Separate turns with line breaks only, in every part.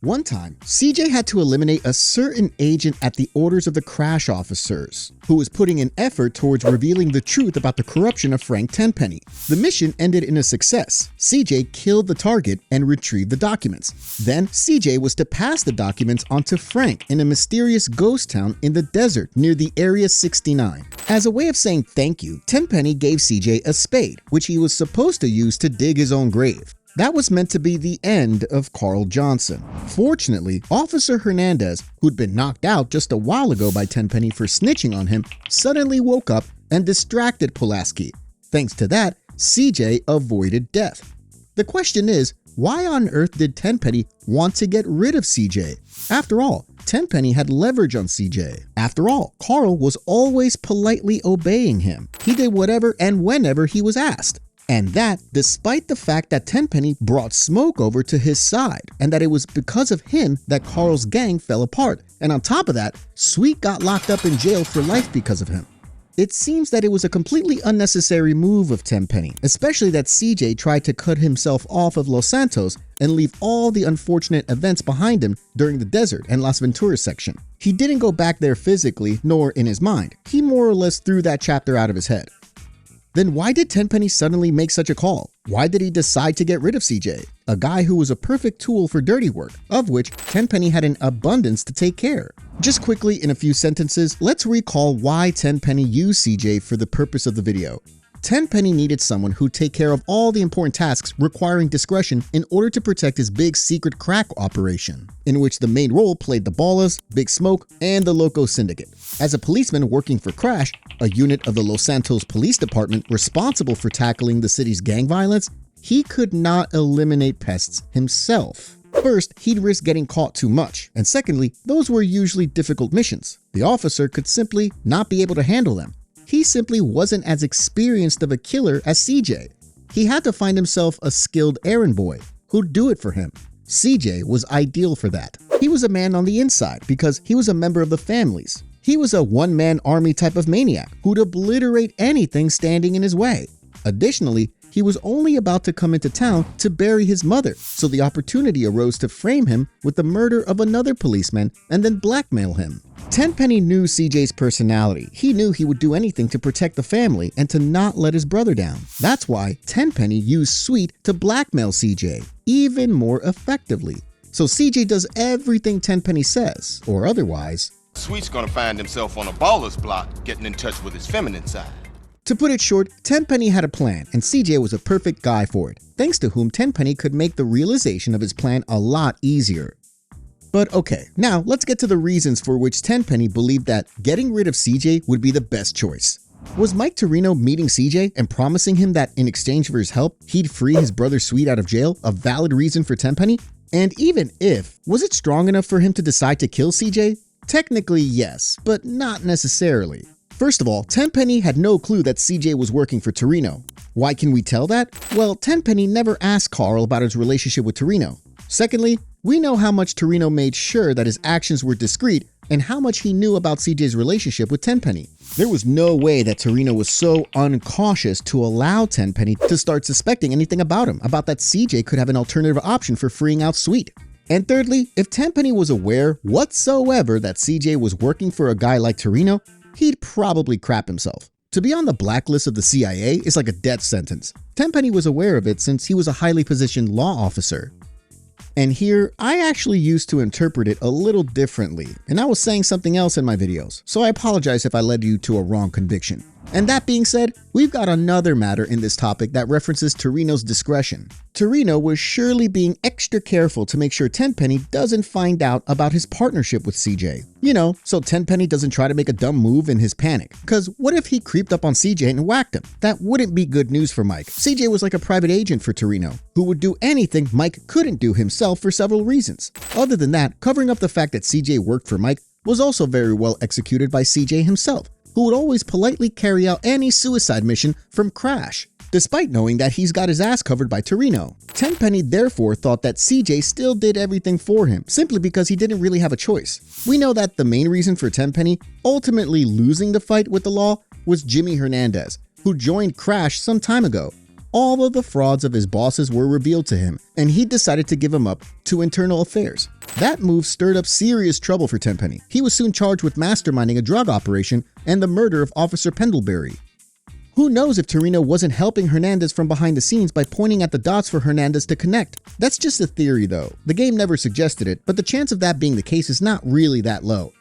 One time, CJ had to eliminate a certain agent at the orders of the crash officers, who was putting an effort towards revealing the truth about the corruption of Frank Tenpenny. The mission ended in a success. CJ killed the target and retrieved the documents. Then, CJ was to pass the documents onto Frank in a mysterious ghost town in the desert near the Area 69. As a way of saying thank you, Tenpenny gave CJ a spade, which he was supposed to use to dig his own grave. That was meant to be the end of Carl Johnson. Fortunately, Officer Hernandez, who'd been knocked out just a while ago by Tenpenny for snitching on him, suddenly woke up and distracted Pulaski. Thanks to that, CJ avoided death. The question is, why on earth did Tenpenny want to get rid of CJ? After all, Tenpenny had leverage on CJ. After all, Carl was always politely obeying him. He did whatever and whenever he was asked. And that despite the fact that Tenpenny brought smoke over to his side, and that it was because of him that Carl's gang fell apart. And on top of that, Sweet got locked up in jail for life because of him. It seems that it was a completely unnecessary move of Tenpenny, especially that CJ tried to cut himself off of Los Santos and leave all the unfortunate events behind him during the desert and Las Venturas section. He didn't go back there physically, nor in his mind. He more or less threw that chapter out of his head. Then why did Tenpenny suddenly make such a call? Why did he decide to get rid of CJ, a guy who was a perfect tool for dirty work, of which Tenpenny had an abundance to take care? Just quickly in a few sentences, let's recall why Tenpenny used CJ for the purpose of the video. Tenpenny needed someone who'd take care of all the important tasks requiring discretion in order to protect his big secret crack operation, in which the main role played the Ballas, Big Smoke, and the Loco Syndicate. As a policeman working for Crash, a unit of the Los Santos Police Department responsible for tackling the city's gang violence, he could not eliminate pests himself. First, he'd risk getting caught too much, and secondly, those were usually difficult missions. The officer could simply not be able to handle them. He simply wasn't as experienced of a killer as CJ. He had to find himself a skilled errand boy who'd do it for him. CJ was ideal for that. He was a man on the inside because he was a member of the families. He was a one-man army type of maniac who'd obliterate anything standing in his way. Additionally, he was only about to come into town to bury his mother, so the opportunity arose to frame him with the murder of another policeman and then blackmail him. Tenpenny knew CJ's personality. He knew he would do anything to protect the family and to not let his brother down. That's why Tenpenny used Sweet to blackmail CJ even more effectively. So CJ does everything Tenpenny says, or otherwise.
Sweet's gonna find himself on a baller's block, getting in touch with his feminine side.
To put it short, Tenpenny had a plan, and CJ was a perfect guy for it, thanks to whom Tenpenny could make the realization of his plan a lot easier. But okay, now let's get to the reasons for which Tenpenny believed that getting rid of CJ would be the best choice. Was Mike Torino meeting CJ and promising him that in exchange for his help, he'd free his brother Sweet out of jail a valid reason for Tenpenny? And even if, was it strong enough for him to decide to kill CJ? Technically yes, but not necessarily. First of all, Tenpenny had no clue that CJ was working for Torino. Why can we tell that? Well, Tenpenny never asked Carl about his relationship with Torino. Secondly, we know how much Torino made sure that his actions were discreet and how much he knew about CJ's relationship with Tenpenny. There was no way that Torino was so uncautious to allow Tenpenny to start suspecting anything about him, about that CJ could have an alternative option for freeing out Sweet. And thirdly, if Tenpenny was aware whatsoever that CJ was working for a guy like Torino, he'd probably crap himself. To be on the blacklist of the CIA is like a death sentence. Tenpenny was aware of it since he was a highly positioned law officer. And here, I actually used to interpret it a little differently, and I was saying something else in my videos, so I apologize if I led you to a wrong conviction. And that being said, we've got another matter in this topic that references Torino's discretion. Torino was surely being extra careful to make sure Tenpenny doesn't find out about his partnership with CJ. You know, so Tenpenny doesn't try to make a dumb move in his panic. Cause what if he creeped up on CJ and whacked him? That wouldn't be good news for Mike. CJ was like a private agent for Torino, who would do anything Mike couldn't do himself for several reasons. Other than that, covering up the fact that CJ worked for Mike was also very well executed by CJ himself, who would always politely carry out any suicide mission from Crash, despite knowing that he's got his ass covered by Torino. Tenpenny therefore thought that CJ still did everything for him, simply because he didn't really have a choice. We know that the main reason for Tenpenny ultimately losing the fight with the law was Jimmy Hernandez, who joined Crash some time ago. All of the frauds of his bosses were revealed to him, and he decided to give him up to internal affairs. That move stirred up serious trouble for Tenpenny. He was soon charged with masterminding a drug operation and the murder of Officer Pendlebury. Who knows if Torino wasn't helping Hernandez from behind the scenes by pointing at the dots for Hernandez to connect? That's just a theory though. The game never suggested it, but the chance of that being the case is not really that low.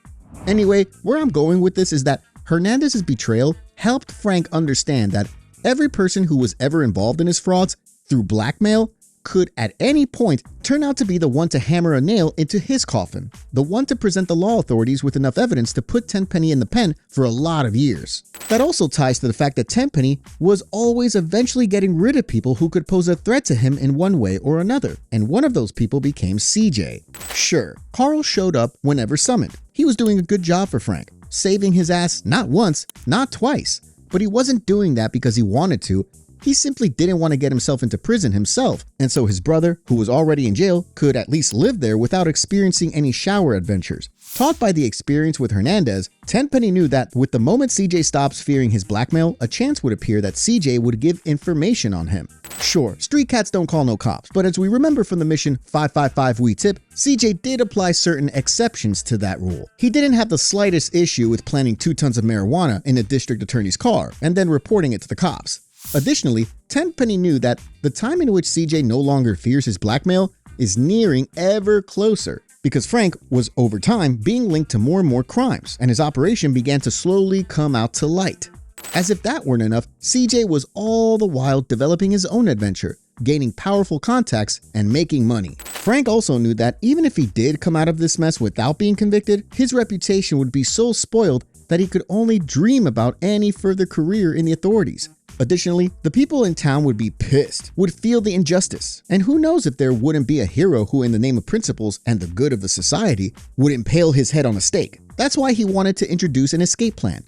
Anyway, where I'm going with this is that Hernandez's betrayal helped Frank understand that every person who was ever involved in his frauds through blackmail could at any point turn out to be the one to hammer a nail into his coffin, the one to present the law authorities with enough evidence to put Tenpenny in the pen for a lot of years. That also ties to the fact that Tenpenny was always eventually getting rid of people who could pose a threat to him in one way or another, and one of those people became CJ. Sure, Carl showed up whenever summoned. He was doing a good job for Frank, saving his ass not once, not twice, but he wasn't doing that because he wanted to. He simply didn't want to get himself into prison himself, and so his brother, who was already in jail, could at least live there without experiencing any shower adventures. Taught by the experience with Hernandez, Tenpenny knew that with the moment CJ stops fearing his blackmail, a chance would appear that CJ would give information on him. Sure, street cats don't call no cops, but as we remember from the mission 555 We Tip, CJ did apply certain exceptions to that rule. He didn't have the slightest issue with planting 2 tons of marijuana in a district attorney's car and then reporting it to the cops. Additionally, Tenpenny knew that the time in which CJ no longer fears his blackmail is nearing ever closer, because Frank was over time being linked to more and more crimes, and his operation began to slowly come out to light. As if that weren't enough, CJ was all the while developing his own adventure, gaining powerful contacts and making money. Frank also knew that even if he did come out of this mess without being convicted, his reputation would be so spoiled that he could only dream about any further career in the authorities. Additionally, the people in town would be pissed, would feel the injustice, and who knows if there wouldn't be a hero who, in the name of principles and the good of the society, would impale his head on a stake. That's why he wanted to introduce an escape plan.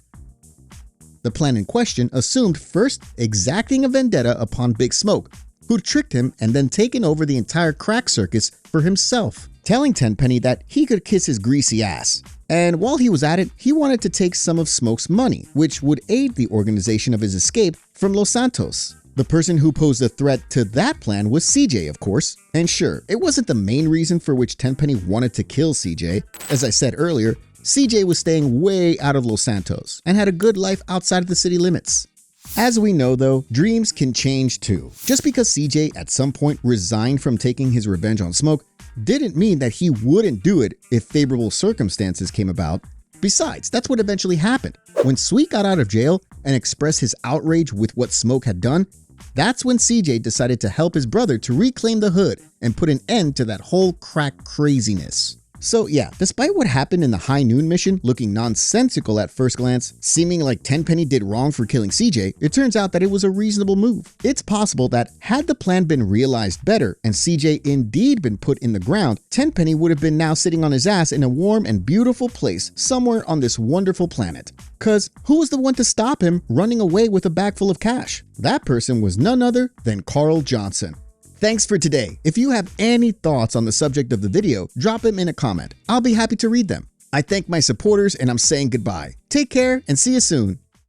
The plan in question assumed first exacting a vendetta upon Big Smoke, who'd tricked him and then taken over the entire crack circus for himself, telling Tenpenny that he could kiss his greasy ass. And while he was at it, he wanted to take some of Smoke's money, which would aid the organization of his escape from Los Santos. The person who posed a threat to that plan was CJ, of course. And sure, it wasn't the main reason for which Tenpenny wanted to kill CJ. As I said earlier, CJ was staying way out of Los Santos and had a good life outside of the city limits. As we know though, dreams can change too. Just because CJ at some point resigned from taking his revenge on Smoke didn't mean that he wouldn't do it if favorable circumstances came about. Besides, that's what eventually happened. When Sweet got out of jail and expressed his outrage with what Smoke had done, that's when CJ decided to help his brother to reclaim the hood and put an end to that whole crack craziness. So yeah, despite what happened in the High Noon mission looking nonsensical at first glance, seeming like Tenpenny did wrong for killing CJ, it turns out that it was a reasonable move. It's possible that had the plan been realized better and CJ indeed been put in the ground, Tenpenny would have been now sitting on his ass in a warm and beautiful place somewhere on this wonderful planet. Cause who was the one to stop him running away with a bag full of cash? That person was none other than Carl Johnson. Thanks for today. If you have any thoughts on the subject of the video, drop them in a comment. I'll be happy to read them. I thank my supporters and I'm saying goodbye. Take care and see you soon.